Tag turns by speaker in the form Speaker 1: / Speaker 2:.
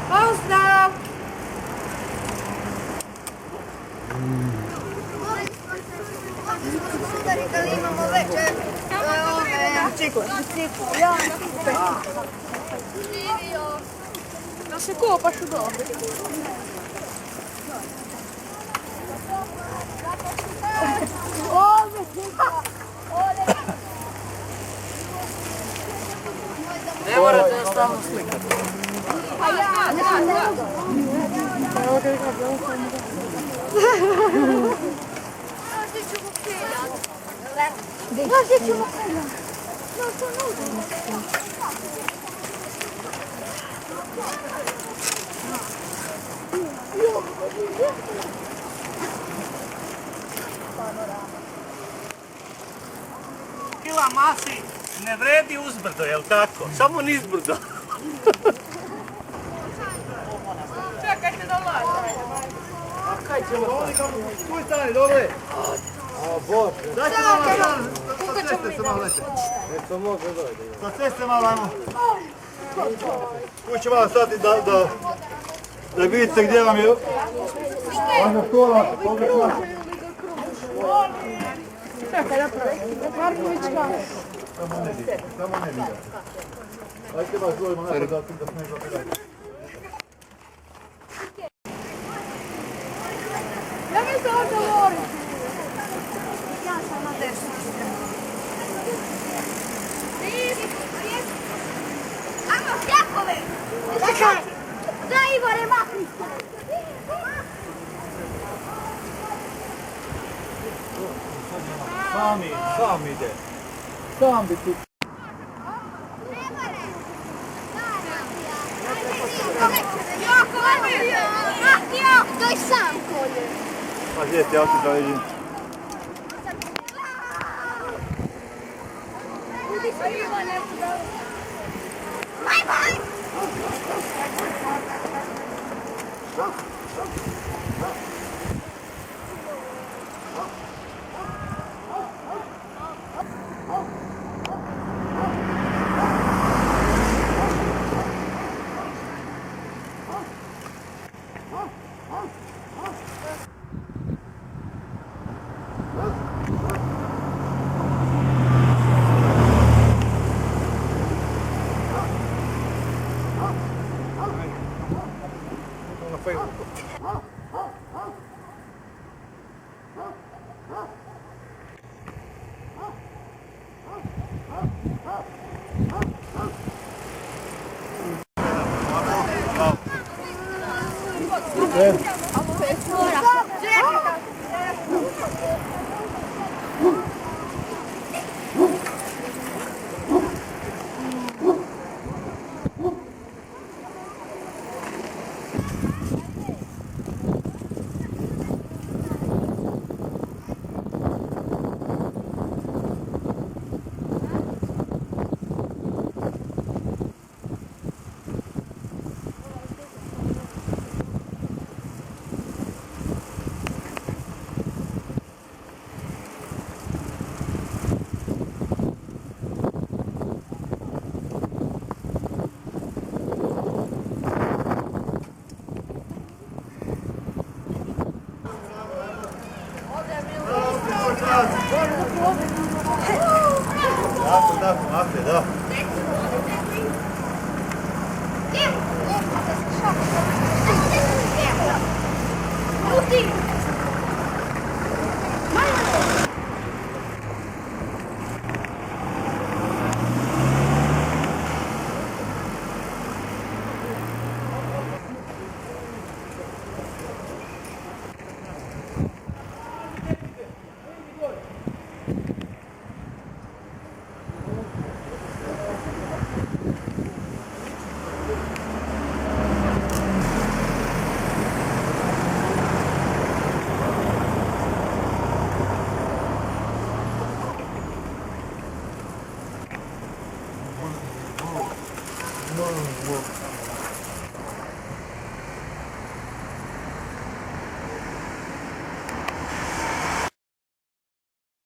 Speaker 1: Pozdrav!
Speaker 2: Da li imamo večer bicikl? Ja,
Speaker 1: Da se kopaš u dobu.
Speaker 3: Ne morate da stalno slikati.
Speaker 4: Kila masi ne vredi uzbrdo, jel tako? Samo nizbrdo.
Speaker 1: Čekajte da lažem.
Speaker 4: Kuj stani, dole! Dajte malo stani, sa ceste se malo lete. Sa ceste malo ajmo. Kuj će malo stati da vidite gdje vam je. Vaša škola, pogrešna.
Speaker 1: Čekaj da pravim. Markovićka.
Speaker 4: Samo ne diga. Ajde vas zovemo napad da sme izopirati.
Speaker 1: Ja mi se ovdje lorim.
Speaker 2: ja sam na desnu stranu. Ajmo, Jakove! Čekaj! Da, Igore, makni se!
Speaker 4: Sam ide. Sam bi tu.
Speaker 2: Doj sam kolje.
Speaker 4: Pa gdje ti, ja ću da vidim.
Speaker 2: Bye bye!
Speaker 4: Da.